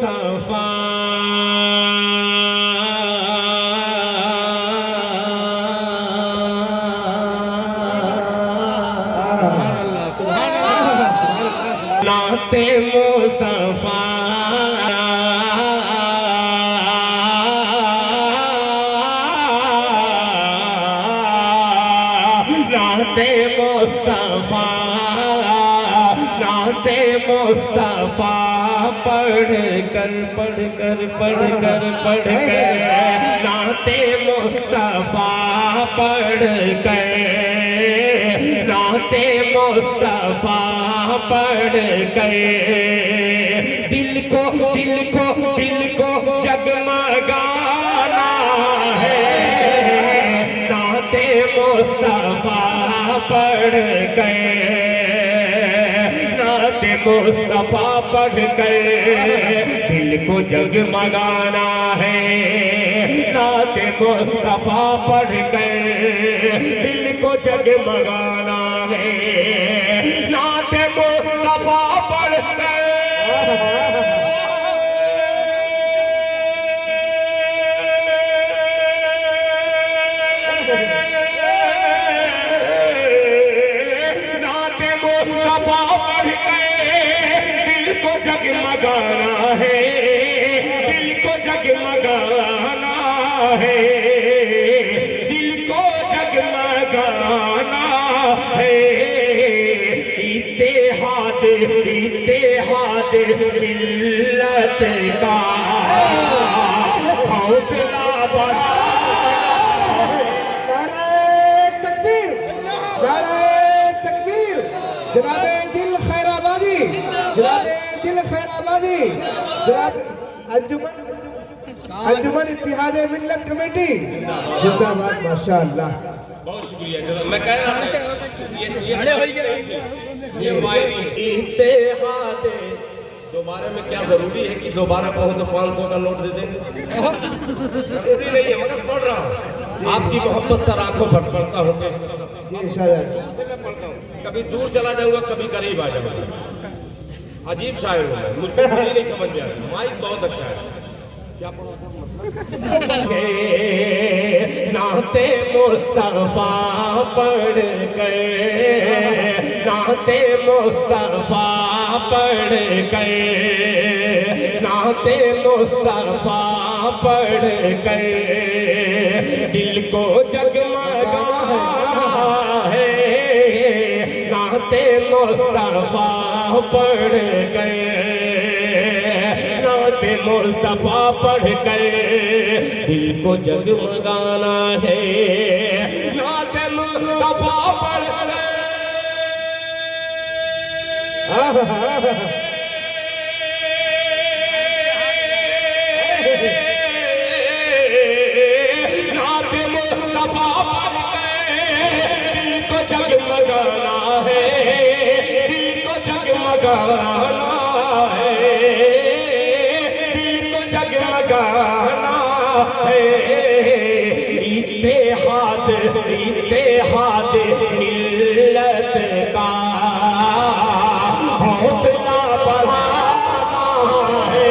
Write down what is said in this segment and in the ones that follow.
मुस्तफा नाते मुस्तफा नाते मुस्तफा नाते मुस्तफा पढ़ कर नाते मुस्तफा पढ़ कर नाते मुस्तफा पढ़ कर दिल को जगमगाना है नाते मुस्तफा पढ़ कर नाते मुस्तफा पढ़ कर दिल को जगमगाना है नाते मुस्तफा पढ़ कर दिल को जगमगाना है नाते मुस्तफा पढ़ कर जगमगाना है दिल को जगमगाना है दिल को जगमगाना है इत्तेहाद मिल्लत का हौसला तकबीर जनाबे दिल खैराबादी दिल खैराबादी जनाब अंजुमन इत्तेहाद मिल्लत कमेटी जिंदाबाद माशाअल्लाह। बहुत शुक्रिया जनाब। मैं कह रहा हूं ये इत्तेहाद दोबारा में क्या जरूरी है कि दोबारा कहूँ तो 500 का नोट दे देंगे जरूरी नहीं है मगर पढ़ रहा हूँ आपकी मोहब्बत सर आंखों पर पढ़ता हूँ मैं पढ़ता हूँ कभी दूर चला जाऊंगा कभी करीब आ जाऊंगा अजीब शायर हूँ मैं मुझको कुछ नहीं समझ जाए माइक बहुत अच्छा है क्या पढ़ा नाते मुस्तफा पढ़ गए नाते मुस्तफा पढ़ गए नाते मुस्तफा पढ़ गए दिल को जगमगाना है नाते मुस्तफा पढ़ गए नाते मुस्तफा पढ़ गए दिल को जगमगाना है नाते मुस्तफा पढ़ गए नाते मुस्तफा पढ़ गए दिल को जगमगाना है दिल को जगमगाना है दिल को जगमगाना है इत्तेहाद मिल्लत का हौसला बढ़ाना है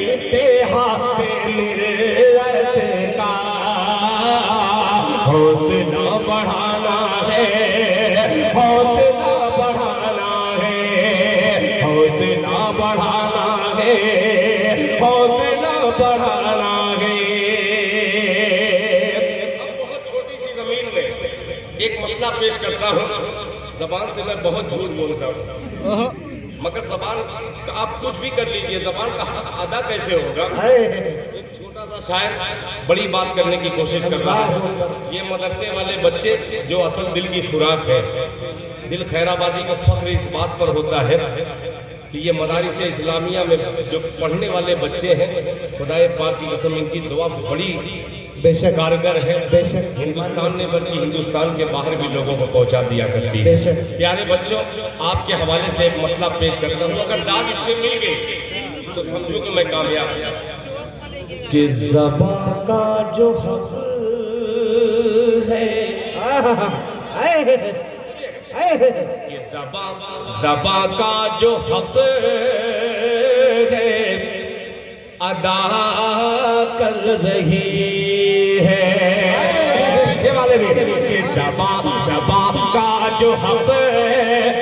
इत्तेहाद मिल्लत का हौसला बढ़ाना है हौसला बढ़ाना है हौसला बढ़ाना है हौसला बढ़ाना है। अब बहुत छोटी सी जमीन में एक मसला पेश करता हूँ जबान से मैं बहुत झूठ बोलता हूँ मगर जबान आप कुछ भी कर लीजिए जबान का हक अदा कैसे होगा। एक छोटा सा शायर बड़ी बात करने की कोशिश कर रहा है ये मदरसे वाले बच्चे जो असल दिल की खुराक है दिल खैराबादी का फख्र इस बात पर होता है कि ये मदारिस इस्लामिया में जो पढ़ने वाले बच्चे हैं खुदाए पाक की कसम इनकी दुआ बड़ी बेशक कारगर है बेशक हिंदुस्तान ने बल्कि हिंदुस्तान के बाहर भी लोगों को पहुंचा दिया करती है। प्यारे बच्चों आपके हवाले से एक मसला पेश करता हूँ अगर दाद इसमें मिल गई तो समझो कि मैं कामयाब कि ज़बां का जो हक है ज़बां का जो हक है अदा कर रही है। ये वाले भी दबा दबा का जो हक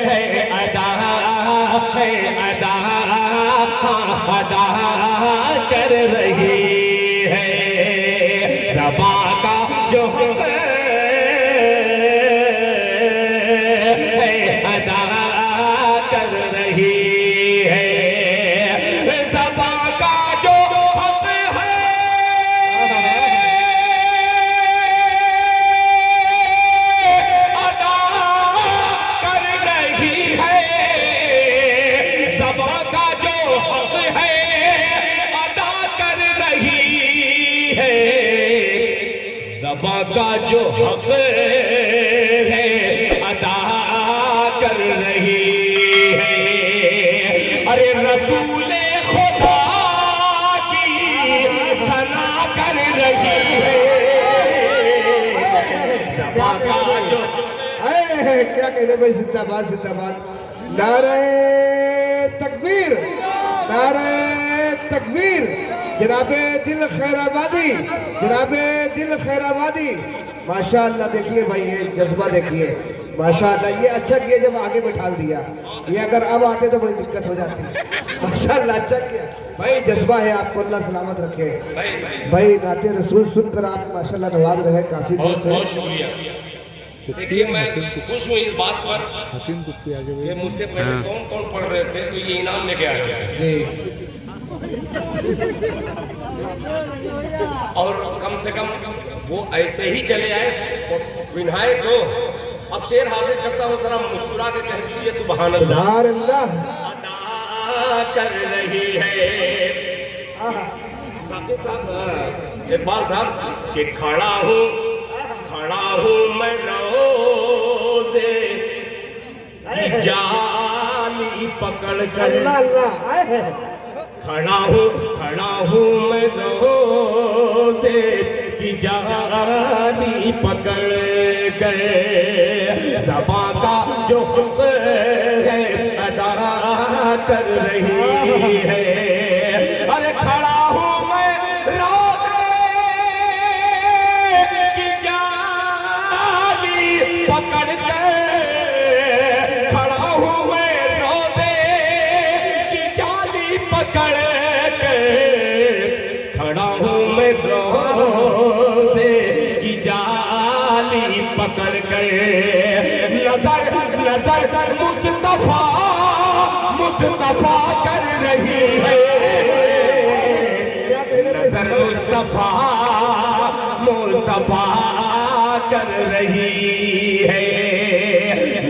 है अदा है, अदा अदा कर रही है। दबा का जो हक है अदा कर रही है। दबा का जो हक है अदा कर रही है। दबा का जो हक है अदा कर रही है। दबा का जो हक है अदा कर रही है। अरे रसूले खुदा की सना कर रही है। दबा का जो क्या कहने भाई, जिंदाबाद जिंदाबाद। नारे तकबीर, नारे तकबीर। जनाबे दिल खैराबादी, जनाबे दिल खैराबादी। माशाअल्लाह देखिए भाई, ये जज्बा देखिए माशाअल्लाह। ये अच्छा किया जब आगे बैठा दिया, ये अगर अब आते तो बड़ी दिक्कत हो जाती। माशाअल्लाह अच्छा किया भाई, जज्बा है आपको, अल्लाह सलामत रखे भाई। नाते रसूल सुनकर आप माशाअल्लाह नवाज रहे काफी देर बहुत से। बहुत शुक्रिया। देखिए मैं खुश हूँ इस बात पर हकीम कुप्पी आगे कि मुझसे पहले कौन कौन पढ़ रहे थे तो ये इनाम लेके आ गया। जी और कम से कम वो ऐसे ही चले आए विनाए तो अब शेर हाजिर करता हूँ, जरा मुस्कुरा के कह दीजिए सुभान अल्लाह। सुभान अल्लाह। अदा कर रही है। साकिब साहब, इकबाल साहब कि खड़ा हूँ मैं रोज़े जाली पकड़ कर। अल्लाह अल्लाह आए हैं। खड़ा हूँ मैं रोज़े की जाली पकड़ कर। दबा का जो हक है अदा कर रही है। अरे खड़ा हूँ मैं रोज़े की जाली पकड़ कर। खड़ा हूँ मैं रोज़े की जाली पकड़ कर। खड़ा हूँ मैं रोज़े की जाली पकड़ कर। नजर नजर मुस्तफा मुस्तफा कर रही है। नजर मुस्तफा मुस्तफा कर रही है।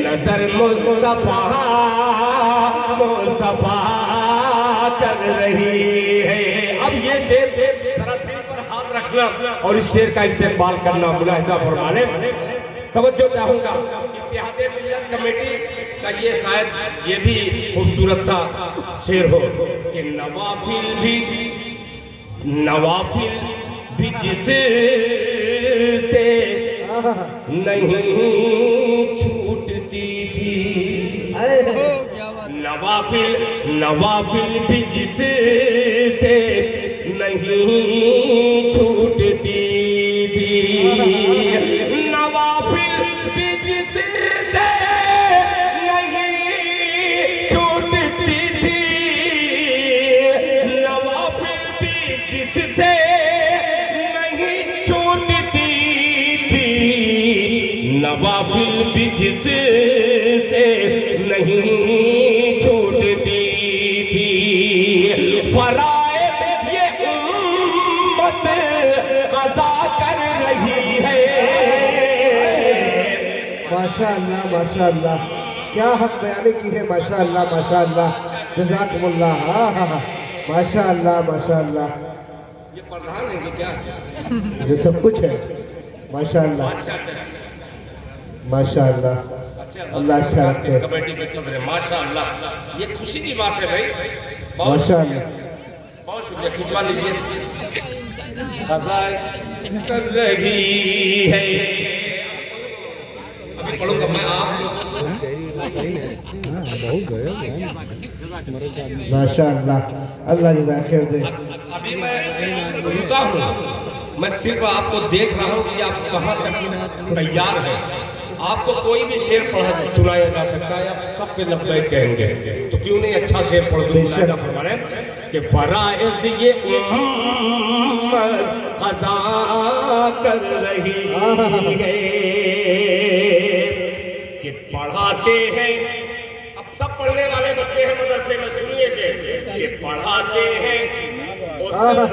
नजर मुस्तफा मुस्तफा कर रही है। अब ये शेर जरा दिल पर हाथ रखना और इस शेर का इस्तेमाल करना मुलाहिजा फरमाने। तवज्जो चाहूंगा, इत्तेहाद मिल्लत कमेटी का ये शायद ये भी खूबसूरत सा शेर हो कि नवाफिल भी जिससे नहीं छूटती थी। नवाफिल भी जिससे नहीं छूटती थी। नवाफिल भी जिससे नहीं छूटती थी। नवाफिल भी जिससे नहीं छूटती थी। नवाफिल भी जिससे नहीं छूटती थी। फराइज़ ये उम्मत क़ज़ा कर रही है। माशाअल्लाह माशाअल्लाह, क्या हक बयानी की है। माशाअल्लाह माशाअल्लाह, जज़ाकुमुल्लाह। हाँ हाँ हाँ, माशाअल्लाह माशाअल्लाह। ये प्रधान है कि क्या? ये सब कुछ है माशाअल्लाह माशाअल्लाह। अल्लाह अच्छा रखे। कमेटी के सदर माशाअल्लाह, ये खुशी की बात है भाई। बहुत माशाअल्लाह। बहुत शुक्रिया। खुशबा लीजिए। क़ज़ा कर रही है। अभी पढ़ूंगा मैं आप। बहुत गए माशाअल्लाह, अल्लाह जज़ा खैर दे। अभी मैं रुका हूँ, मैं सिर्फ आपको देख रहा हूँ कि आप कहाँ तक तैयार हैं। आपको कोई भी शेर पढ़ा सुनाया जा सकता है, आप सब पे लब्बैक कहेंगे, तो क्यों नहीं अच्छा शेर पढ़ दूँ फरमाने कि फराइज़ ये उम्मत अदा कर रही है कि पढ़ाते हैं। अब सब पढ़ने वाले बच्चे हैं मदरसे में, सुनिए से कि पढ़ाते हैं उस्ताद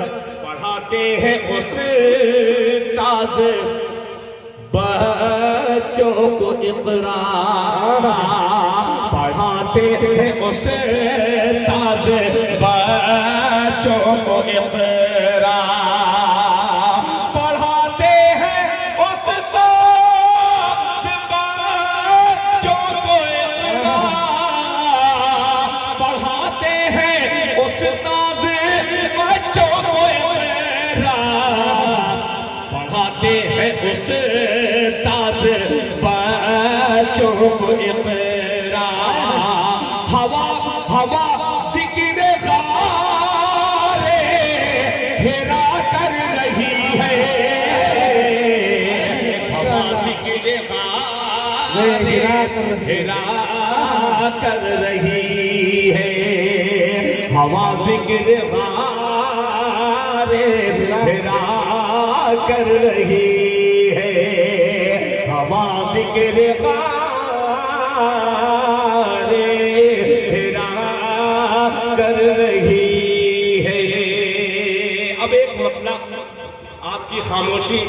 बच्चों को इक़रा, पढ़ाते हैं उस्ताद बच्चों को इक़रा, पढ़ाते हैं उस्ताद बच्चों को इक़रा, पढ़ाते हैं उस्ताद बच्चों को इक़रा, पढ़ाते हैं उस्ताद बच्चों को इक़रा। हवा हवा ज़िक्र गारे हेरा कर रही है, हवा ज़िक्र गारे हेरा कर रही है, हवा ज़िक्र गारे हेरा कर रही है, हवा ज़िक्र गारे हेरा कर रही है। अब एक मतलब आपकी खामोशी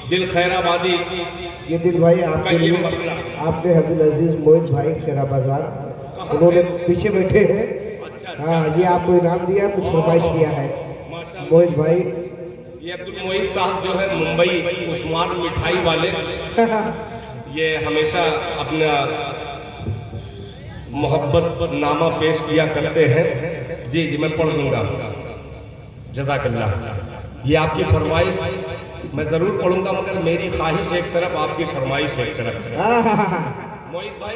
दिल खैराबादी, ये दिल भाई आपके लिए आपने अब्दुल अजीज मोहित भाई खेरा बाजार, उन्होंने पीछे बैठे हैं। हाँ, ये आपको इनाम दिया, कुछ फरमाइश किया है मोहित भाई। ये अब्दुल मोहित साहब जो है मुंबई उस्मान मिठाई वाले, ये हमेशा अपना मोहब्बत नामा पेश किया करते हैं। जी जी मैं पढ़ दूंगा, जज़ाकल्लाह। ये आपकी फरमाइश मैं जरूर पढ़ूंगा, मगर मेरी ख्वाहिश एक तरफ, आपकी फरमाइश एक तरफ। मोहित भाई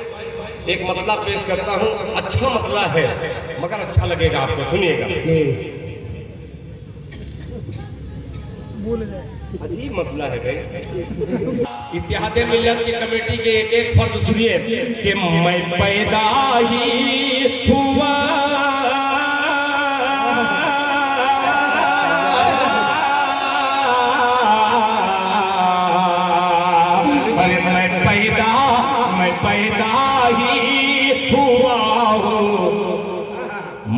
एक मतला पेश करता हूँ, अच्छा मतला है मगर अच्छा लगेगा आपको, सुनिएगा। अजीब मतला है भाई। इत्तेहाद मिल्लत की कमेटी के एक फर्ज सुनिए कि मैं पैदा ही हुआ मैं पैदा ही हुआ हूँ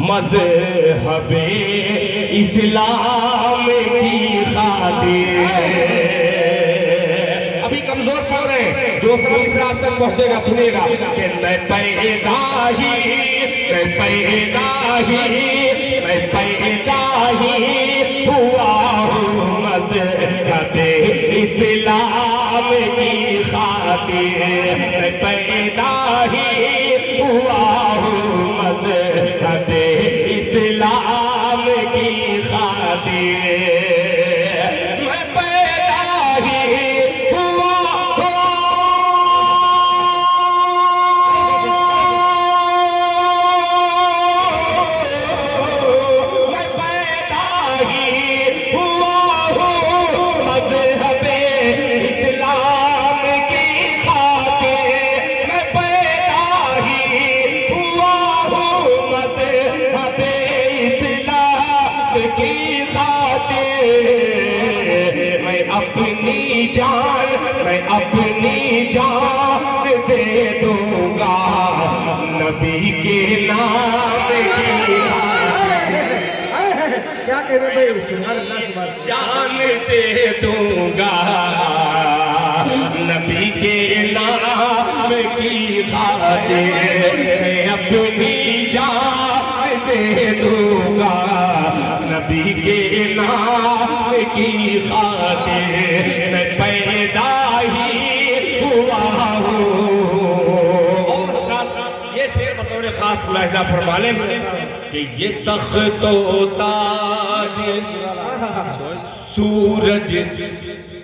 मज़हबे इस्लाम की खातिर। अभी कमजोर पड़ रहे हैं, जो सब इस्लाम तक पहुंचेगा सुनेगा कि मैं पैदा ही हुआ हूँ मज़हबे इस्लाम की खातिर, मैं पैदा ही हुआ हूँ मज़हबे इस्लाम की खातिर, मैं पैदा ही हुआ हूँ, मैं पैदा ही हुआ हूँ मज़हबे इस्लाम की खातिर, मैं पैदा ही हुआ हूँ मज़हबे इस्लाम की खातिर, मैं अपनी जान दे दूंगा नबी के नाम की खातिर, क्या कह रहे भाई, सुभान अल्लाह सुभान। जान दे दूंगा नबी के नाम की खातिर, मैं अपनी जान दे दूंगा नबी के नाम की खातिर, मैं पैदा ही हुआ हूँ। ये शेर बतौर खास लहजा फरमाने कि ये तख्तो ताज सूरज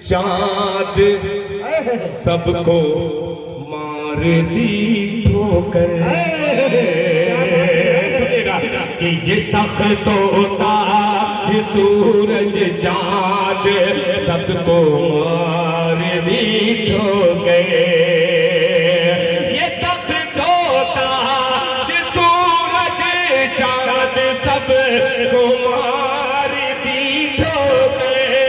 चाँद सबको मार दी ठोकर, ये तख्तों ताज सूरज चाँद सबको मार रीठ हो गए। ये तख्तों ताज सूरज चाँद सबको मार रीठ हो गए।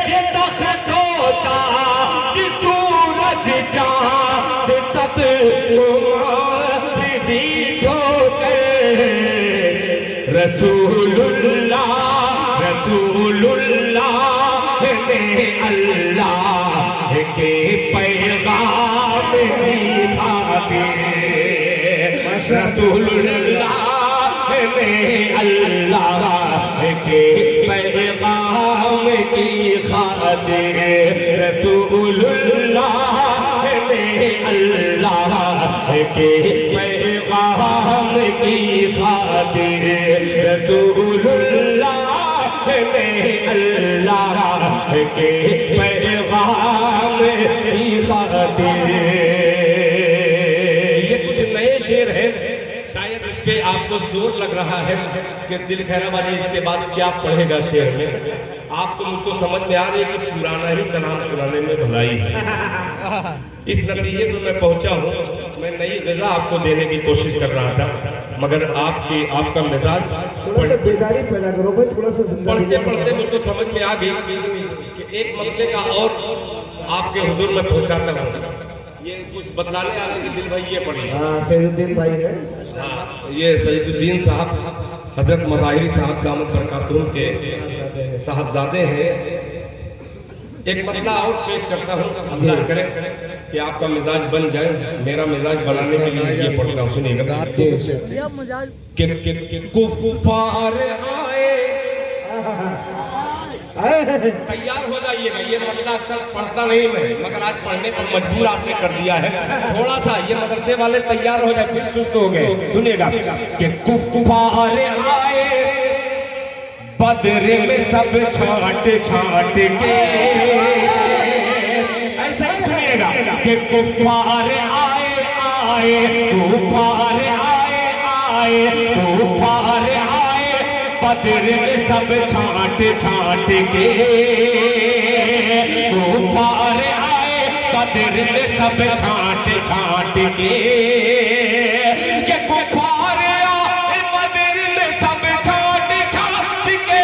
ये तख्तों ताज सूरज चाँद सबको मार रीठ हो गए। रसूलुल्लाह रसूलुल्लाह ने अल्लाह के पैगाम दिखा दिए। रसूलुल्लाह ने अल्लाह के पैगाम दिखा दिए। रसूलुल्लाह ने अल्लाह के पैगाम की खातिर। रसूलुल्लाह ने अल्लाह के पैगाम की खातिर। ये कुछ नए शेर हैं, शायद इस पे आपको जोर लग रहा है कि दिल खैराबादी इसके बाद क्या पढ़ेगा शेर में। आपको मुझको समझ में आ रही है कि पुराना ही कलाम सुनाने में भलाई है। इस नतीजे पर मैं पहुंचा हूँ। मैं नई ग़िज़ा आपको देने की कोशिश कर रहा था, मगर आपका मिजाज थोड़ा सा बेदारी पैदा करो भाई, थोड़ा सा पढ़ते पढ़ते मुझको समझ में आ गई कि एक मसले का और आपके हुजूर में पहुंचाता हूँ। ये कुछ बतलाने आ रहे कि दिल भाई ये पढ़िए। हाँ सैयदुद्दीन भाई है। हाँ, ये सैयदुद्दीन साहब हजरत मज़ाहिरी साहब दामद बरकातुहू के साहबजादे हैं। एक मसला और पेश करता हूँ, अल्लाह करे कि आपका मिजाज बन जाए। मेरा मिजाज बनाने के लिए ये पढ़ता हूँ, सुनिएगा। कि कुफ़ार आए, तैयार हो जाइएगा। ये मसला अक्सर पढ़ता नहीं मैं, मगर आज पढ़ने पर मजबूर आपने कर दिया है। थोड़ा सा ये मदरसे वाले तैयार हो जाए, फिर सुस्त हो गए। सुनिएगा कि कुफ़ार आए बदर में सब छाट छाट के। ऐसा ही सुनिएगा कि कुफ़ार आए आए कुफ़ार आए आए कुफ़ार आए बदर में सब छाट छाट के। कुफ़ार आए बदर में सब छाट छाट के। ये कुफ़ार आए बदर में सब छाट छाट के।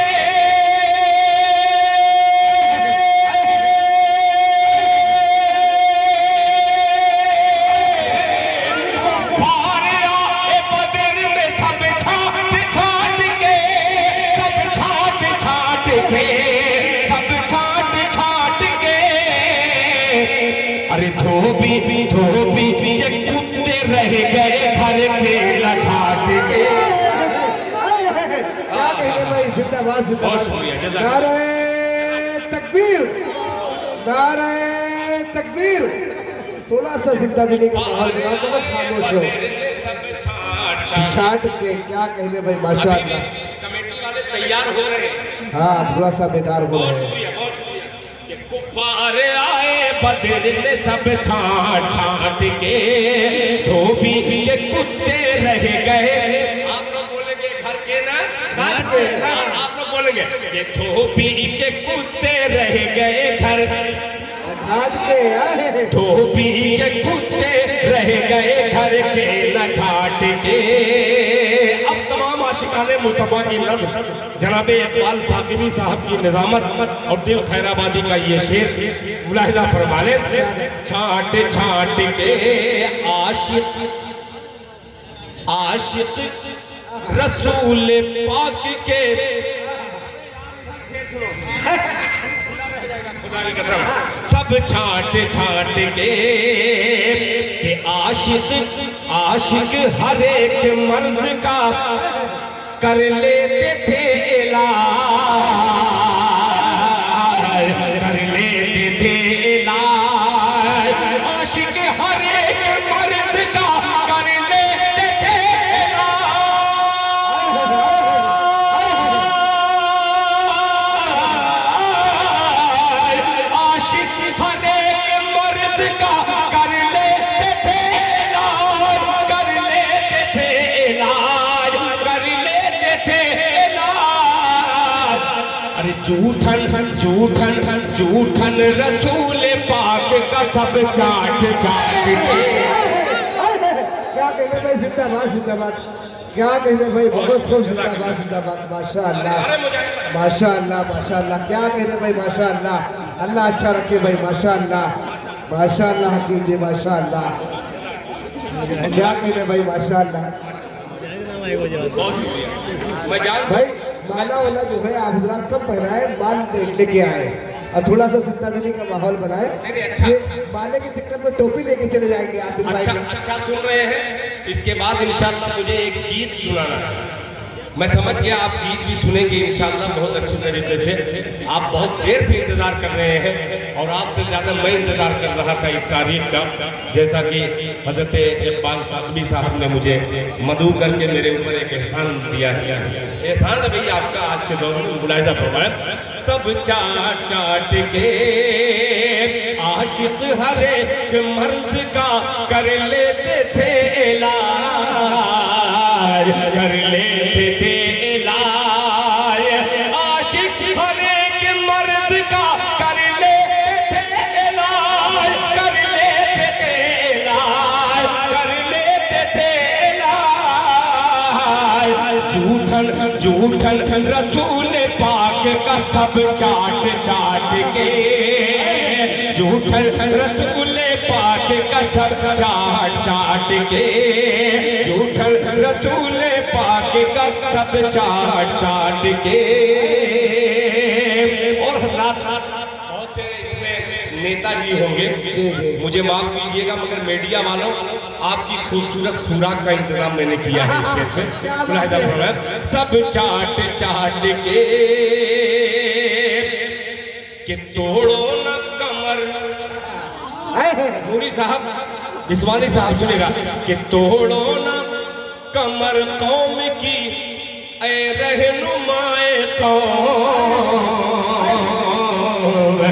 कुफ़ार आए बदर में सब छाट छाट के। सब छाट छाट के, सब छाट छाट के। अरे धोबी धोबी ये कुत्ते रह गए घर के लठाट के। क्या कहेंगे भाई, जिंदाबाद जिंदाबाद। नारे तकबीर, नारे तकबीर। थोड़ा सा जिंदा दिली का माहौल बना दो, खामोश हो। छाट के क्या कहने भाई, माशाअल्लाह। कमेटी वाले तैयार हो रहे हैं। हाँ थोड़ा सा बेदार हो रहे हैं। कुफ़ार आए बदर में सब छाट छाट के। धोबी के कुत्ते रह गए। आप लोग बोलेंगे घर के ना, आप लोग बोलेंगे ये धोबी के कुत्ते रह गए घर। धोबी के कुत्ते रह गए घर के लठाट के। अब तमाम आशिकाने मुस्तफा की नज़्म जनाबे इकबाल साकिबी साहब की निजामत और दिल खैराबादी का ये शेर मुलाहिजा फरमा ले। छाट छाट के आशिक आशिक रसूल पाक के। सब छाट छाट के आशिक आशिक हर एक मर्द का कर लेते थे इलाज, कर लेते थे इलाज। आशिक हर एक मर्द का कर लेते थे इलाज। जूठन जूठन जूठन रसूल पाक का सब चाट चाट के। क्या कहने भाई, जिंदाबाद जिंदाबाद। क्या कहने भाई, बहुत खूब, जिंदाबाद जिंदाबाद। माशाअल्लाह माशाअल्लाह माशाअल्लाह। क्या कहने भाई, माशाअल्लाह। अल्लाह अच्छा रखे भाई, माशाअल्लाह माशाअल्लाह। हकीम जी माशाअल्लाह। क्या कहने भाई, माशाअल्लाह। बहुत शुक्रिया। मैं जान भाई माला वाला जो है आप हजरात कब पहनाए, माल लेके आए और थोड़ा सा सिद्धा देने का माहौल बनाए। नहीं, अच्छा। ये माले के चक्कर में टोपी लेके चले जाएंगे आप भाई। अच्छा सुन रहे हैं। इसके बाद इंशाल्लाह मुझे एक गीत सुनाना है। मैं समझ गया आप गीत भी सुनेंगे इंशाल्लाह बहुत अच्छी तरीके से। आप बहुत देर से इंतजार कर रहे हैं और आपसे ज़्यादा मैं इंतजार कर रहा था इस तारीख का। जैसा कि हजरत इकबाल साहबी साहब ने मुझे मदू करके मेरे ऊपर एक एहसान दिया है। एहसान अभी आपका आज के दौर में मुलाहिजा फरमाया। सब चाट चाट के आशिक हर एक मर्द का कर लेते थे इलाज, कर लेते थे इलाज। आशिक हर एक मर्द का कर लेते थे इलाज, कर लेते थे इलाज, कर लेते थे इलाज। झूठन झूठन रसूल पाक का सब चाट चाट के, झूठन रसूल पाक का सब चाट चाट के, झूठन रसूल पाक का सब चाट चाट के। और बहुत से इसमें नेताजी होंगे, मुझे माफ कीजिएगा मगर मीडिया वालों आपकी खूबसूरत खुराक का इंतजाम मैंने किया है इस क्षेत्र में। सब चाट चाट के तोड़ो न कमर। पूरी साहब इस्मानी साहब सुनेगा कि तोड़ो न कमर कौम की ऐ रहनुमाए कौम, ऐ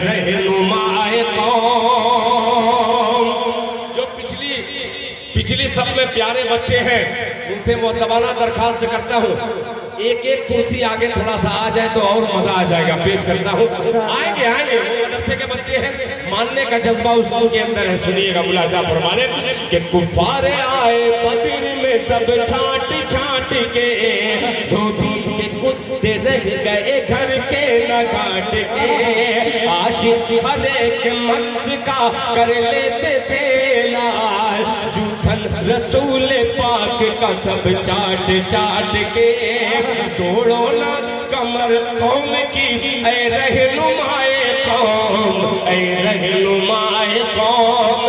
रहनुमाए कौम। जो पिछली सब में प्यारे बच्चे हैं उनसे मुअद्दबाना दरखास्त करता हूँ एक एक कुर्सी आगे थोड़ा सा आ जाए तो और मजा आ जाएगा। पेश करता हूँ। आएंगे आएंगे, वो मदरसे के बच्चे हैं, मानने का जज्बा उसके अंदर है। सुनिएगा मुलाजा फरमाने कि कुफारे आए बदर में सब छाट छाट के, धोबी के कुत्ते रह गए घर के न घाट के। आशिक हर एक मर्द का कर लेते थे लाल, झूठन रसूल पाक का सब चाट चाट के। तोड़ो ना कमर कौम की ऐ रहनुमाए कौम, ऐ रहनुमाए कौम।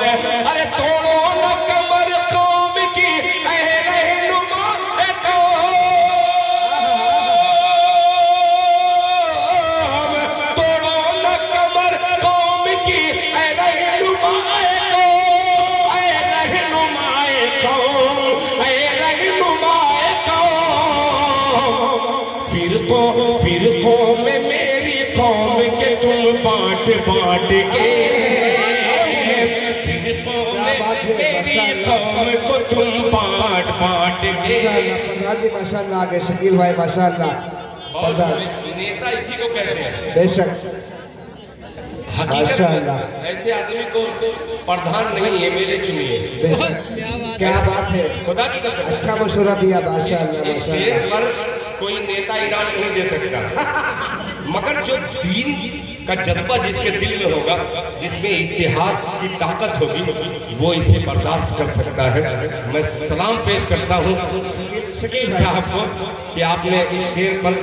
अरे तोड़ो ना कमर कौम की ऐ रहनुमाए कौम, तोड़ो ना कमर कौम की ऐ रहनुमाए कौम, ऐ रहनुमाए कौम, ऐ रहनुमाए कौम। फिरकों में मेरी कौम के तुम बांट बांट के, फिरकों में मेरी कौम को तुम बांट बांट के। माशाअल्लाह। आगे शकील भाई माशाअल्लाह। नेता इसी को कहते हैं बेशक माशाअल्लाह। ऐसे आदमी को प्रधान नहीं एमएलए चुनिए। बेशक क्या बात है, खुदा की कसम। अच्छा मशवरा दिया माशाअल्लाह इस शेर पर कोई नेता इनाम नहीं दे सकता, मगर जो दीन का जज्बा जिसके दिल में होगा, जिसमें इत्तेहाद की ताकत होगी, वो इसे बर्दाश्त कर सकता है। मैं सलाम पेश करता हूँ शकील साहब को कि आपने इस शेर पर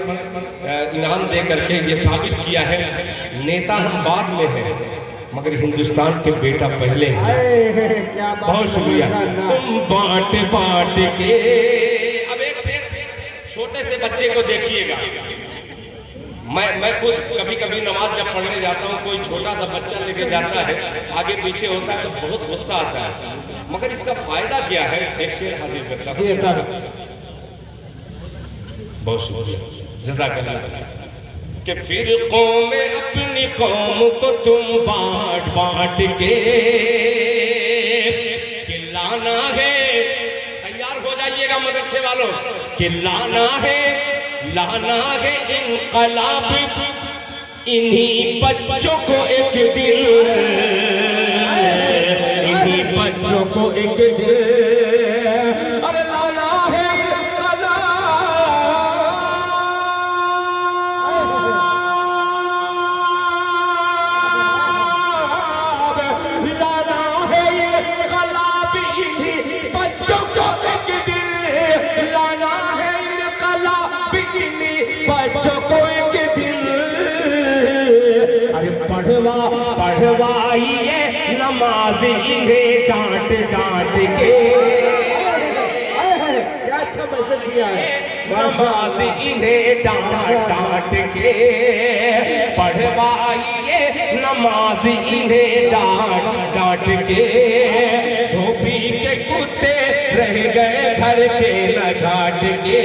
इनाम दे करके ये साबित किया है नेता हम बाद में हैं मगर हिंदुस्तान के बेटा पहले हैं। क्या बात। बहुत शुक्रिया। तुम बांट बांट के। अब एक शेर छोटे से बच्चे को देखिएगा। मैं खुद कभी कभी नमाज जब पढ़ने जाता हूँ, कोई छोटा सा बच्चा लेके जाता है, आगे पीछे होता है तो बहुत गुस्सा आता है, मगर इसका फायदा क्या है? एक शेर हाजिर करता हूँ। बहुत शुक्रिया जज़ाकल्लाह। कि फिरकों में अपनी कौम को तुम बांट बांट के लाना है। तैयार हो जाइएगा मदरसे वालों कि लाना है लाना है इनकलाब इन्हीं बच्चों को एक दिन, इन्हीं बच्चों को एक दिन, अरे लाना है इनकलाब, इन्हीं बच्चों को एक दिन, लाना है इनकलाब इन्हीं बच्चों को एक दिन। अरे पढ़वाइए नमाज इन्हें डांट डांट के, क्या अच्छा मैसेज दिया है। नमाज इन्हें डांट डांट के, पढ़वाइए नमाज इन्हें डांट डांट के। धोबी के कुत्ते रह गए घर के न घाट के,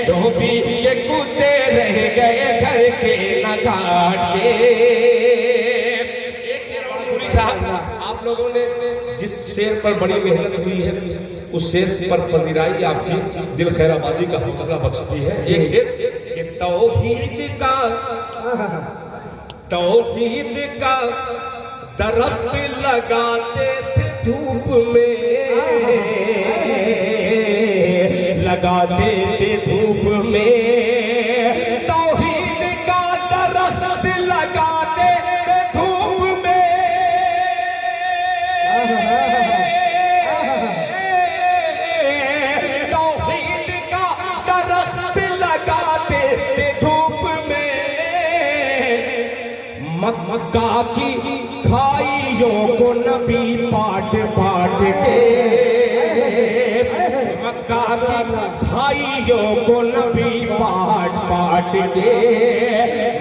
धोबी के कुत्ते रह गए घर के न घाट के। एक शेर और पूरी साहब, आप लोगों ने जिस शेर पर बड़ी मेहनत हुई है उस शेर पर पजीराई आपकी दिल खैराबादी का हौसला बख्शती है। एक शेर कि तौहीद का दरख्त लगाते थे धूप में, लगाते थे धूप में, तौहीद का दरख्त लगाते थे धूप में, तौहीद का दरख्त लगाते थे धूप में। मक्का की खाइयों को नबी पाट पाट के, मक्का की खाइयों को नबी पाट पाट के,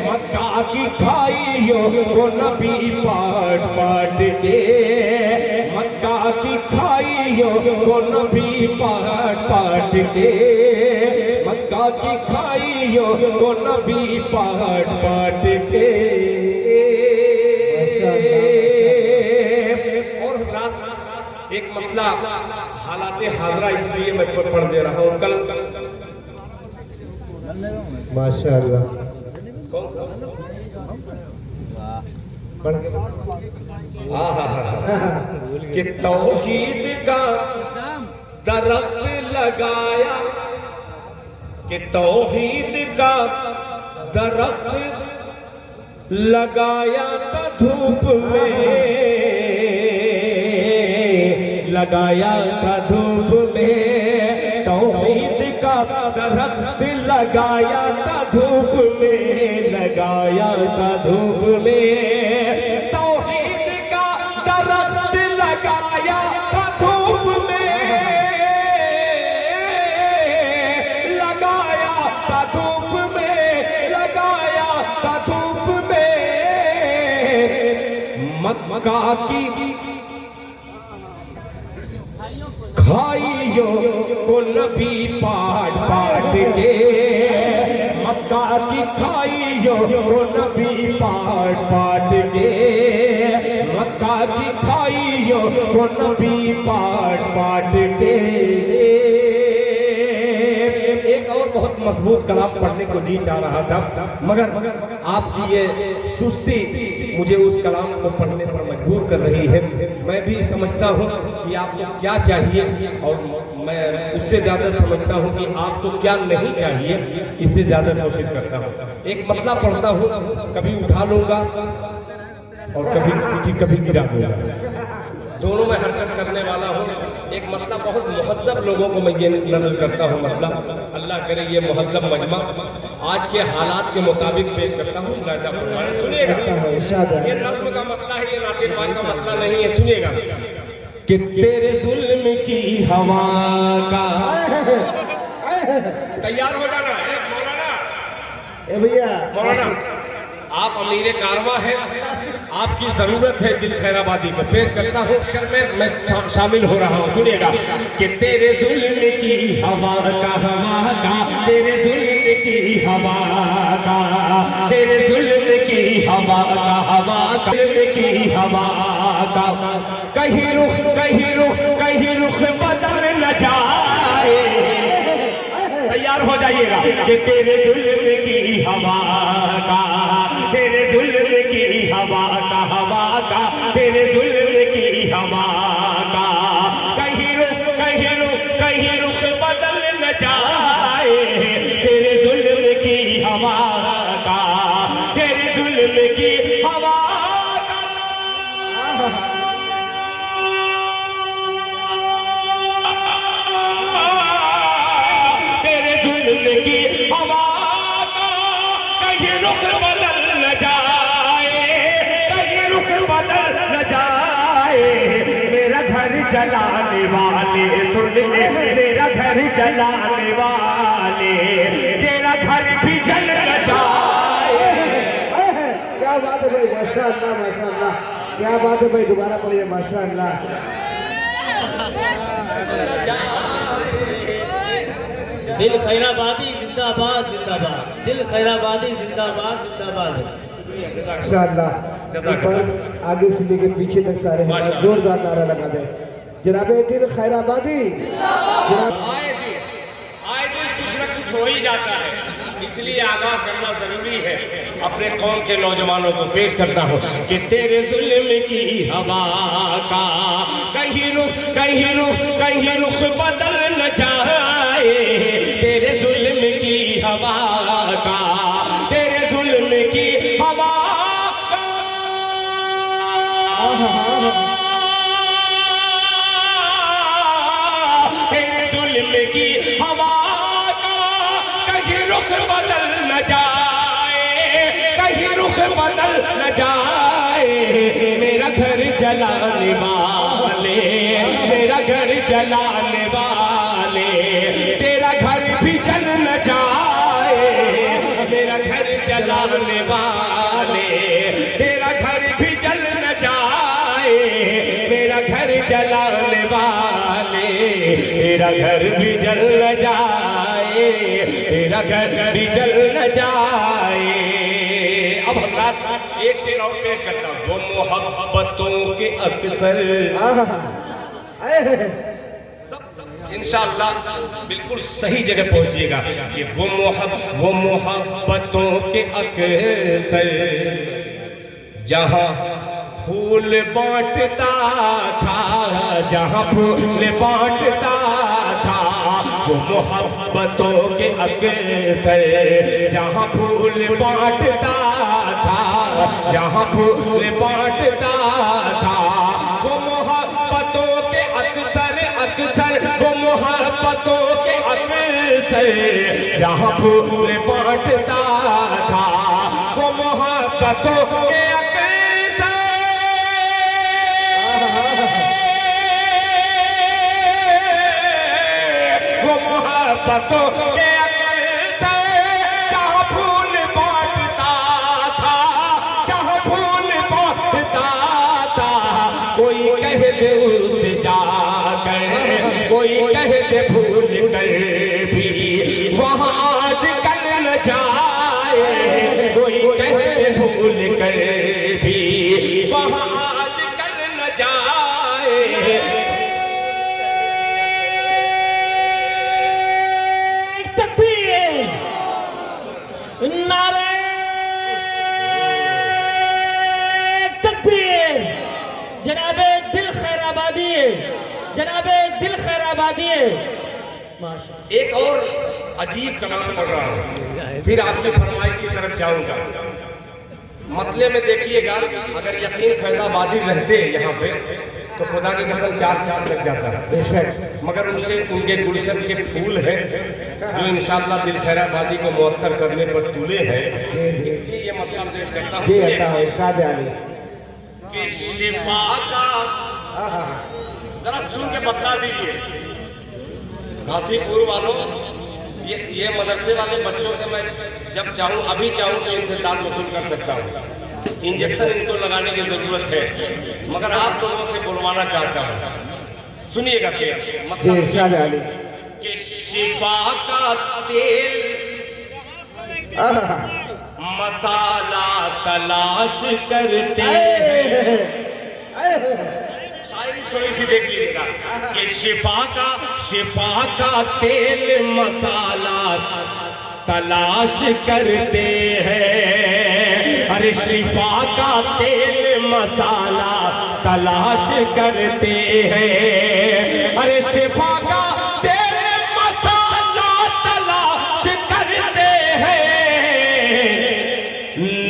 मक्का की खाइयों को नबी पाट पाट के, मक्का की खाइयों को नबी पाट पाट के, मक्का की खाइयों को नबी पाट पाट के। और रात एक मतला हालात हाजरा इसलिए मैं पढ़ दे रहा हूँ। कल माशाअल्लाह कौन सा कि तौहीद का दरख्त लगाया, कि तौहीद का दरख्त लगाया था धूप में, लगाया था धूप में, तौहीद का दरख्त लगाया था धूप में, लगाया था धूप में, तौहीद का दरख्त लगाया था धूप में, लगाया था धूप में, लगाया था धूप में। मक्का की खाइयों को नबी पाट पाट के, मक्का की खाइयों को नबी पाट पाट के, मक्का की खाइयों को नबी पाट पाट के। एक और बहुत मजबूत कलाम पढ़ने को जी चाह रहा था, मगर आपकी ये सुस्ती मुझे उस कलाम को पढ़ने पर मजबूर कर रही है। मैं भी समझता हूँ कि आपको क्या चाहिए और मैं उससे ज़्यादा समझता हूँ कि आपको क्या नहीं चाहिए, इससे ज़्यादा कोशिश करता हूँ। एक मतला पढ़ता हूँ, कभी उठा लूँगा और कभी गिरा दूँगा, दोनों में हरकत करने वाला हूँ। एक मतलब बहुत मुहज्जब लोगों को मैं ये नज़र करता हूँ, मतलब अल्लाह करे ये मुहज्जब मजमा आज के हालात के मुताबिक पेश करता हूँ। सुनिएगा, ये नज़्म का मतलब है, ये नातिबाई का मतलब नहीं है। सुनिएगा कि तेरे जुल्म की हवा का, तैयार हो जाना मौलाना, भैया मौलाना आप अमीर कारवा है, आपकी जरूरत है दिल खैराबादी को पेश करता हूँ। मैं शामिल हो रहा हूँ। सुनिएगा कि तेरे जुल्म की हवा का, तेरे जुल्म की हवा का, तेरे जुल्म की हवा का, जुल्म की हवा का, कहीं रुख बदल न जाए। तैयार तैयार हो जाइएगा कि तेरे जुल्म की हवा का, तेरे जुल्म की हवा का, तेरे जुल्म की हवा का कहीं रुख बदल न जाए, तेरे जुल्म की हवा का, तेरे जुल्म की हवा का। तेरे जुल्म की हवा का कहीं रुख बदल न जाए, कहीं रुख बदल न जाए। मेरा घर जलाने वाले सुन ले, मेरा घर जलाने वाले, तेरा घर भी जल न जाए। क्या बात है भाई, माशाअल्लाह माशाअल्लाह, क्या बात है भाई, दोबारा पढ़िए माशाअल्लाह। दिल खैराबादी जिंदाबाद जिंदाबाद, दिल खैराबादी जिंदाबाद जिंदाबाद। माशाअल्लाह, ऊपर आगे से लेकर पीछे तक सारे हमारे जोरदार नारा लगा दे। जनाबे दिल खैराबादी, जनाब आए दिन कुछ न कुछ हो ही जाता है, इसलिए आगाह करना जरूरी है। अपने कौम के नौजवानों को पेश करता हूँ कि तेरे जुल्म की हवा का कहीं रुख बदल न जाए, तेरे जुल्म की हवा का, तेरे जुल्म की हवा का। तेरे जुल्म की हवा का कहीं रुख बदल न जाए, कहीं रुख बदल न जाए। मेरा घर जलाने वाले, मेरा घर जलाने वाले, तेरा घर भी जल न जाए। मेरा घर जलाने वाले, तेरा घर भी जल न जाए। मेरा घर जलाने वाले, तेरा घर भी जल न जाए, तेरा घर भी जल न जाए। अब हम एक शेर और पेश करता हूँ। वो मोहब्बतों के अक्सर, इंशाअल्लाह बिल्कुल सही जगह पहुंचिएगा कि वो मोहब्बतों के अक्सर जहाँ फूल बांटता था, जहाँ फूल बांटता था, वो मोहब्बतों के अक्सर जहाँ फूल बांटता था, जहाँ फूल बांटता था, वो मोहब्बतों के अक्सर वो मोहब्बतों के अक्सर जहाँ फूल बांटता था, वो मोहब्बतों के मोहब्बतों के अक्सर जहाँ फूल बांटता था, जहाँ फूल बांटता था। कोई कह दे उठ जाकर, कोई कह दे भूल कर भी वहाँ आज कल न जाए। कोई कह दे भूल कर भी वहाँ आज कल न जाए। नारे तकबीर, जनाबे दिल खैराबादी, जनाबे दिल खैराबादी। एक और अजीब कलाम पढ़ रहा हूँ, फिर आपकी फरमाइश की तरफ जाऊंगा। मतले में देखिएगा, अगर यकीन फैजाबादी रहते यहाँ पे तो खुदा की कसम 4 साल लग जाता है बेशक, मगर उनसे उनके गुलशन के फूल हैं जो इंशाअल्लाह दिल खैराबादी को मुअत्तर करने पर तुले हैं। इसलिए ये मतलब पेश करता हूँ कि शिफा का, जरा सुन के बतला दीजिए गाजीपुर वालों, ये मदरसे वाले बच्चों से मैं जब चाहूँ, अभी चाहूँ तो इनसे दाम वसूल कर सकता हूँ। इंजेक्शन इनको लगाने की जरूरत है, मगर आप लोगों से बुलवाना चाहता हूँ। सुनिएगा शेर, मतलब कि शिफा का तेल मसाला तलाश करते हैं। शायरी थोड़ी सी देख लीजिएगा कि शिफा का तेल मसाला तलाश करते हैं, अरे शिफा का तेल मसाला तलाश करते हैं, अरे शिफा का तेल मसाला तलाश करते हैं,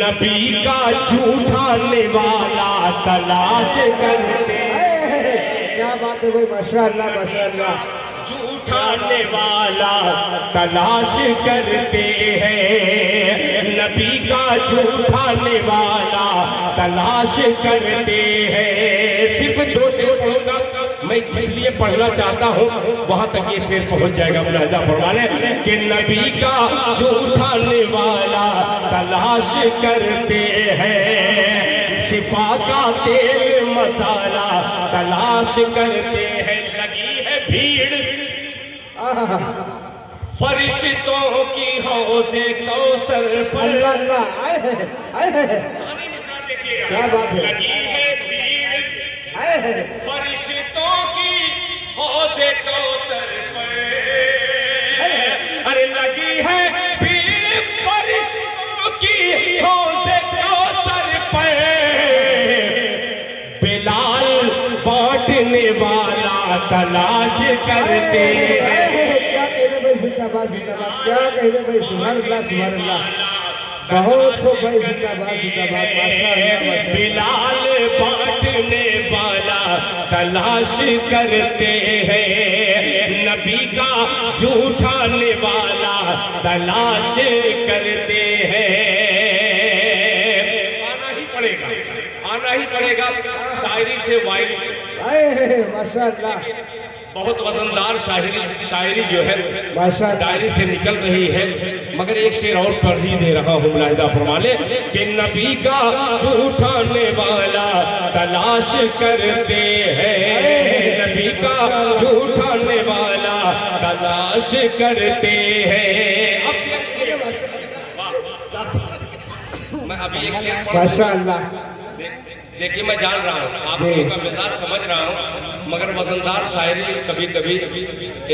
नबी का झूठा निवाला तलाश करते हैं। क्या बात है भाई, माशाअल्लाह माशाअल्लाह। झूठाने वाला तलाश करते हैं, नबी का झूठाने वाला तलाश करते हैं। सिर्फ 2 शेर पढ़ूंगा मैं, इसलिए पढ़ना चाहता हूँ, वहां तक ये शेर पहुंच जाएगा मुलाहिजा फरमाने कि नबी का झूठाने वाला तलाश करते हैं, शिफा का तेल मसाला तलाश करते हैं। लगी है भीड़ फरिश्तों की हौज़े कौसर पर, अल्लाह अल्लाह, आए है आए है, क्या बात है। लगी है भीड़ आए है फरिश्तों की हौज़े कौसर पर, अरे लगी है भीड़ फरिश्तों की हौज़े कौसर पर, बिलाल बांटने वाला तलाश करते हैं। क्या कह रहे भाई, जिंदाबाद जिंदाबाद, क्या कह रहे भाई, सुभान अल्लाह सुभान अल्लाह, बहुत खूब भाई, जिंदाबाद जिंदाबाद, माशाअल्लाह। बिलाल बांटने वाला तलाश करते हैं, नबी का झूठाने वाला तलाश करते हैं। आना ही पड़ेगा, आना ही पड़ेगा। शायरी से वाइड आए है माशाअल्लाह बहुत वजनदार शायरी जो है माशाअल्लाह। डायरी से निकल रही है, मगर एक शेर और पढ़ ही दे रहा हूँ मुलाहिजा फरमाले कि नबी का झूठाने वाला तलाश करते हैं, नबी का झूठाने वाला तलाश करते हैं। मैं अभी एक शेर पढ़, माशाअल्लाह। देखिए मैं जान रहा हूँ आप लोगों का मिजाज समझ रहा हूँ, मगर वजनदार शायरी कभी कभी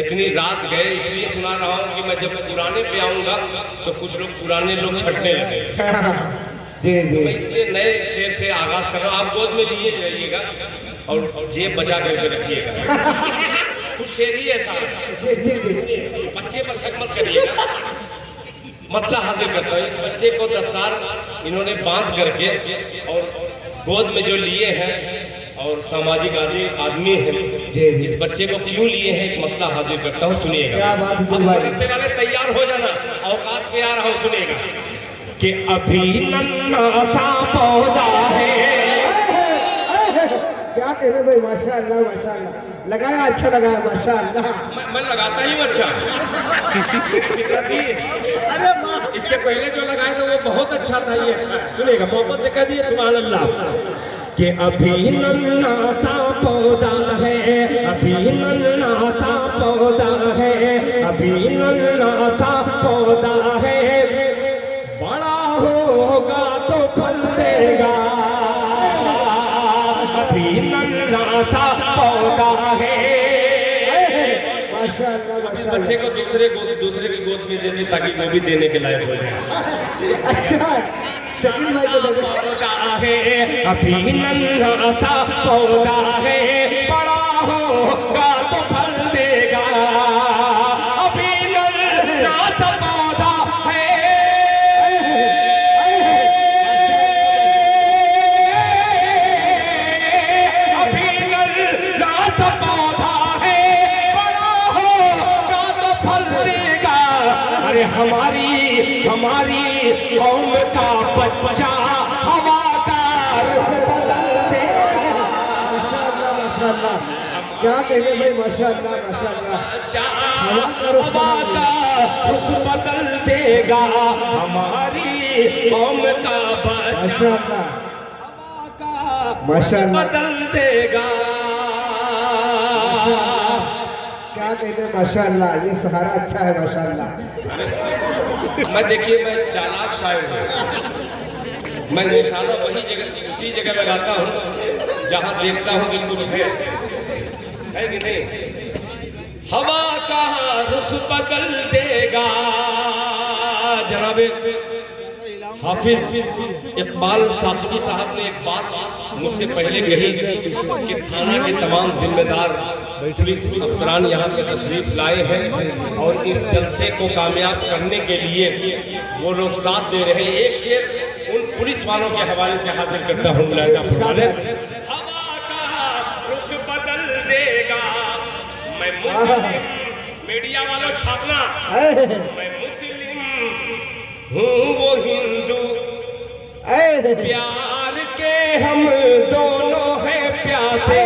इतनी रात गए इसलिए सुना रहा हूँ कि मैं जब पुराने पे आऊँगा तो कुछ लोग पुराने लोग छटने लगे। जी जी मैं इसलिए नए शेर से आगाज कर रहा हूँ। आप गोद में लिए रहिएगा और जेब बचा करके रखिएगा। कुछ शेर ही ऐसा है, बच्चे पर शक मत करिएगा, मतलब हाजिर करता हूँ। इस बच्चे को दस्तार इन्होंने बांध करके और गोद में जो लिए हैं और सामाजिक आदमी है, इस बच्चे को क्यों लिए हैं एक मसला हाजिर करता हूँ, सुनिएगा। क्या बात है अब भाई। इससे पहले तैयार हो जाना, औकात पे आ रहा हूँ, सुनिएगा कि अभी नन्हा सा पौधा है। क्या कह रहे भाई, माशाअल्लाह माशाअल्लाह, लगाया अच्छा लगाया माशाअल्लाह। मैं लगाता ही हूँ अच्छा। अरे इसके पहले जो लगाया था वो बहुत अच्छा था, ये अच्छा है। सुनिएगा, मोहब्बत से कह दिए सुभान अल्लाह कि अभी नन्हा सा पौधा है, अभी नन्हा सा पौधा है, अभी नन्हा सा पौधा है, बड़ा होगा तो फल देगा, अभी नन्हा सा पौधा है। माशाअल्लाह माशाअल्लाह। बच्चे को दूसरे की गोद में देने ताकि वो भी देने के लायक हो जाए। अच्छा शकील भाई को दे पौधा है, अभी नन्हा सा पौधा है, बड़ा होगा तो फल देगा, अभी नन्हा सा पौधा है, अभी नन्हा सा पौधा है, बड़ा होगा तो फल देगा। अरे हमारी कौम का बच्चा हवा का रुख बदल देगा। माशाअल्लाह माशाअल्लाह, क्या कह रहे भाई, माशाअल्लाह माशाअल्लाह। हवा का रुख बदल देगा, हमारी कौम का बच्चा माशाअल्लाह हवा का माशाअल्लाह। बदल देगा। क्या कहते हैं माशाअल्लाह, ये सहारा अच्छा है माशाअल्लाह। मैं देखिए मैं चालाक शायर हूँ, मैं निशाना उसी जगह लगाता हूँ जहाँ देखता हूँ कि कुछ है कि नहीं। हवा का रुख बदल देगा, जनाब हाफिज इकबाल साक्षी साहब ने एक बात मुझसे पहले कही कि थाना के तमाम जिम्मेदार पुलिस अफसरान यहाँ पे तशरीफ लाए हैं और इस जलसे को कामयाब करने के लिए वो लोग साथ दे रहे हैं। एक शेर उन पुलिस वालों के हवाले से हाजिर करता हूँ। हवा का रुख बदल देगा, मैं मुस्लिम, मीडिया वालों छापना, मैं मुस्लिम हूँ वो हिंदू, प्यार के हम दोनों हैं प्यासे,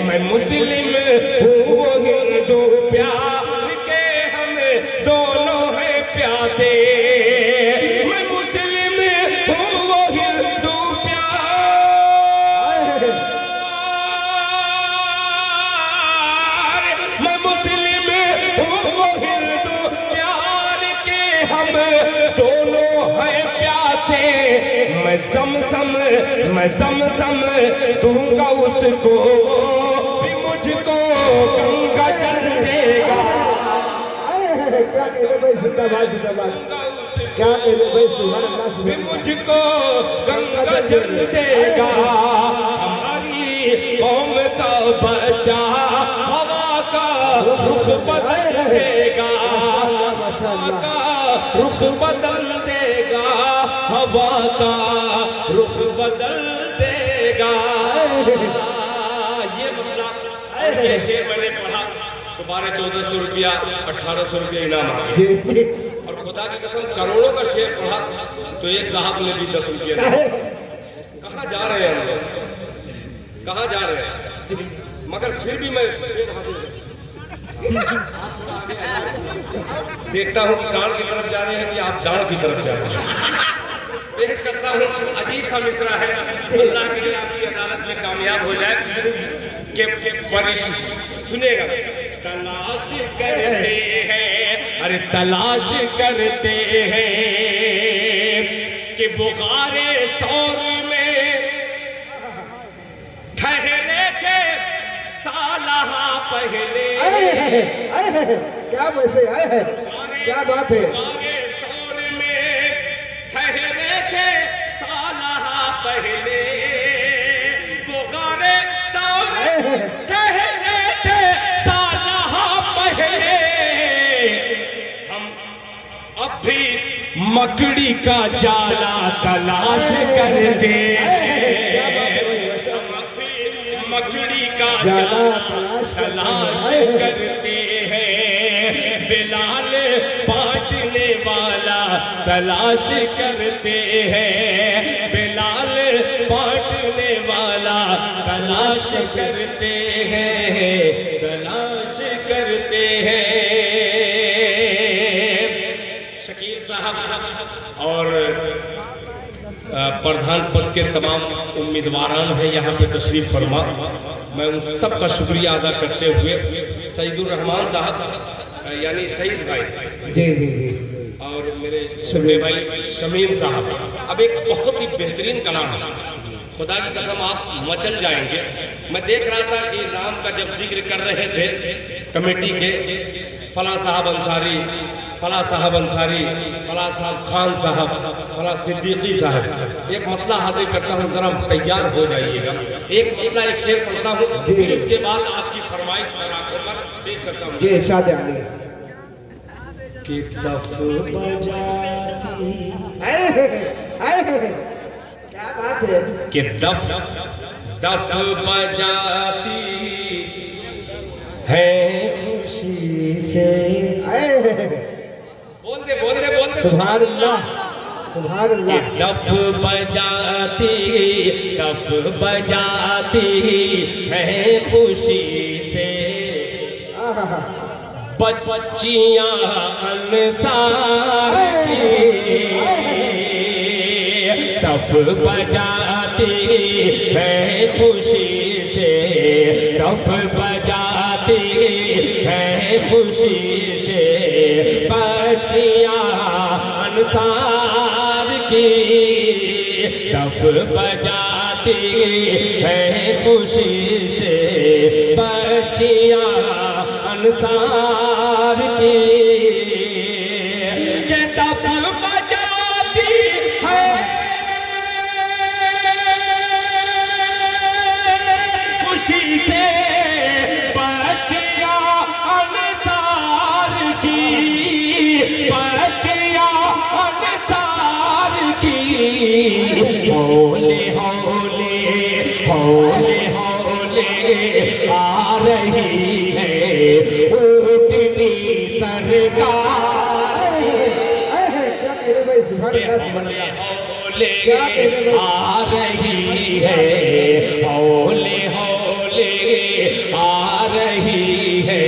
मैं मुस्लिम हूँ वो हिंदू, प्यार के हम दोनों हैं प्यासे, मैं मुस्लिम हूँ वो हिंदू, प्यार, मैं मुस्लिम हूँ वो हिंदू, प्यार के हम दोनों हैं प्यासे, मैं समसम दूंगा उसको, भी मुझको गंगा जल देगा। क्या कह रहे भाई, जिंदाबाद जिंदाबाद, क्या कह रहे भाई, सुभान अल्लाह, भी मुझको गंगा जल देगा, हमारी कौम का बच्चा हवा का रुख बदल देगा, हवा का रुख बदल देगा, हवा का रुख बदल देगा। ये मतलब ये शेर मैंने पढ़ा तो 1200-1400 रुपया 1800 रुपया इनाम आ गया, और खुदा की कसम करोड़ों का शेर पढ़ा तो एक साहब ने भी 10 रुपया दिया। कहाँ जा रहे हैं हम लोग, कहाँ जा रहे हैं? मगर फिर भी मैं शेर देखता हूँ कि दाढ़ की तरफ जा रहे हैं कि आप दाढ़ की तरफ जा रहे हैं। पेश करता हूँ, अजीब सा मिसरा है, अल्लाह के लिए आपकी अदालत में कामयाब हो जाए कि फरिश्ते सुनेगा। तलाश करते हैं, अरे तलाश करते हैं कि बुखारे सौर में ठहरे थे सालहा पहले। क्या वैसे आए हैं, क्या बात है? बुखारे सौर में ठहरे थे सालहा पहले, बुखारे सौर ठहरे थे सालहा पहले, हम अब भी मकड़ी का जाला तलाश करते हैं, मकड़ी का जाला तलाश करते हैं, बिलाल बांटने वाला तलाश करते हैं, बिलाल बांटने वाला तलाश करते हैं, तलाश करते हैं। शकील साहब और प्रधान पद के तमाम उम्मीदवारान हैं यहाँ पे तशरीफ फरमा, मैं उन सब का शुक्रिया अदा करते हुए सईदुर रहमान साहब यानी सईद भाई जी जी जी और मेरे छोटे भाई शमीम साहब, अब एक बहुत ही बेहतरीन कलाम है, खुदा की कसम आप मचल जाएंगे। मैं देख रहा था कि नाम का जब जिक्र कर रहे थे कमेटी के, फला साहब अंसारी, फला साहब अंसारी, फला साहब खान साहब, फला सिद्दीकी साहब, एक मतला हाजिर करता हूँ, जरा तैयार हो जाइएगा। एक मतला एक शेर पढ़ता हूँ, फिर उसके बाद आपकी फरमाइश सर आंखों पर पेश करता हूँ। जी इरशाद आली। कि दफ बजाती, क्या बात है? कि दफ बजाती है खुशी से, बोल दे सुभान अल्लाह, सुभान अल्लाह। दफ बजाती है खुशी से, बच्चियां अंसार की, दफ बजाती है खुशी से, दफ बजाती है खुशी से, बच्चियां अंसार की, दफ बजाती है खुशी से, बच्चियां अंसार की। तब बजाती है खुशी से बच्चियां अंसार की, बच्चियां अंसार की। होले होले होले होले आ रही है ऊँटनी सरकार। क्या कह रहे भाई, सुभान अल्लाह, सुभान अल्लाह। होले आ रही है, होले होले आ रही है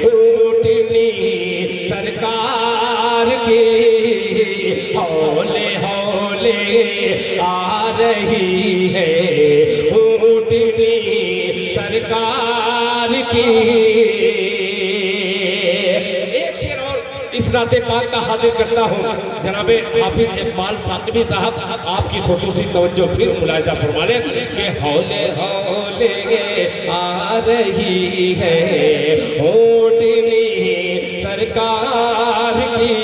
ऊँटनी सरकार की। होले होले आ रही है ऊँटनी सरकार की। एक शेर और इस राते पाक का हाजिर करता हूँ। जनाबे हाफिज इकबाल साकिबी साहब आपकी खुसूसी तवज्जो फिर मुलाहिजा फरमा लें कि हौले हौले आ रही है ऊँटनी सरकार की।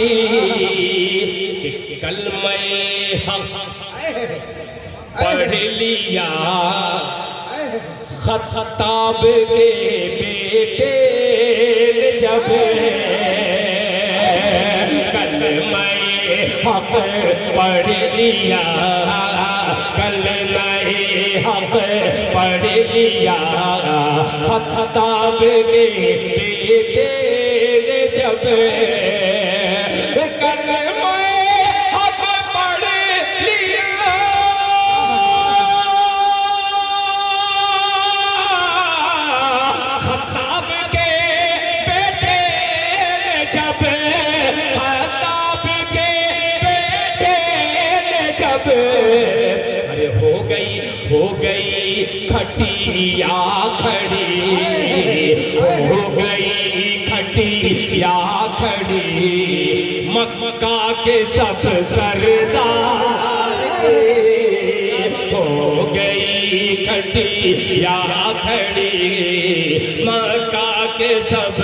कलमे हक पढ़ लिया खताब के बेटे ने जब, कलमे हक पढ़ लिया, कलमे हक पढ़ लिया खताब के बेटे ने जब, कलमे हक पढ़ लिया खताब के बेटे ने जब, खताब के बेटे ने जब। अरे हो गई खटिया खड़ी, हो गई खटिया खड़ी मक्का के सब सरदार। हो गई खटिया खड़ी मक्का के सब